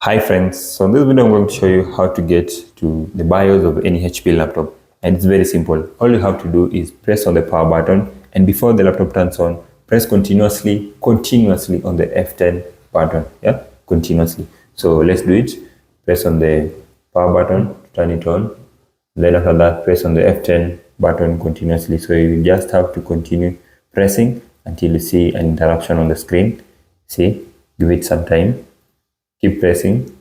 Hi friends, so in this video I'm going to show you how to get to the BIOS of any HP laptop, and it's very simple. All you have to do is press on the power button, and before the laptop turns on, press continuously on the F10 button, continuously. So let's do it. Press on the power button to turn it on, then after that press on the F10 button continuously. So you just have to continue pressing until you see an interruption on the screen. See, give it some time. Keep pressing.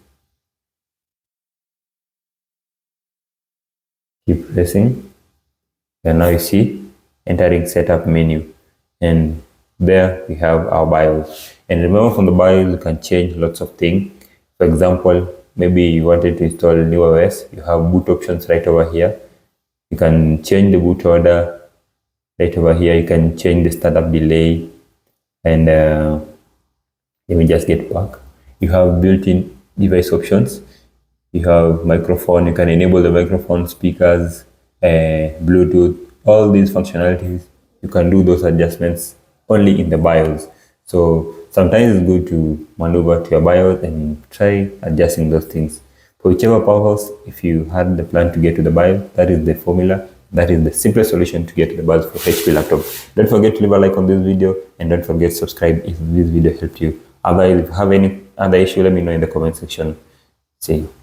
Keep pressing. And now you see entering setup menu. And there we have our BIOS. And remember, from the BIOS you can change lots of things. For example, maybe you wanted to install new OS. You have boot options right over here. You can change the boot order right over here. You can change the startup delay. And let me just get back. You have built-in device options. You have microphone. You can enable the microphone, speakers, Bluetooth, all these functionalities. You can do those adjustments only in the BIOS. So sometimes it's good to maneuver to your BIOS and try adjusting those things. For whichever purpose, if you had the plan to get to the BIOS, that is the formula. That is the simplest solution to get to the BIOS for HP laptop. Don't forget to leave a like on this video, and don't forget to subscribe if this video helped you. Otherwise, if you have any other issue, let me know in the comment section. See you.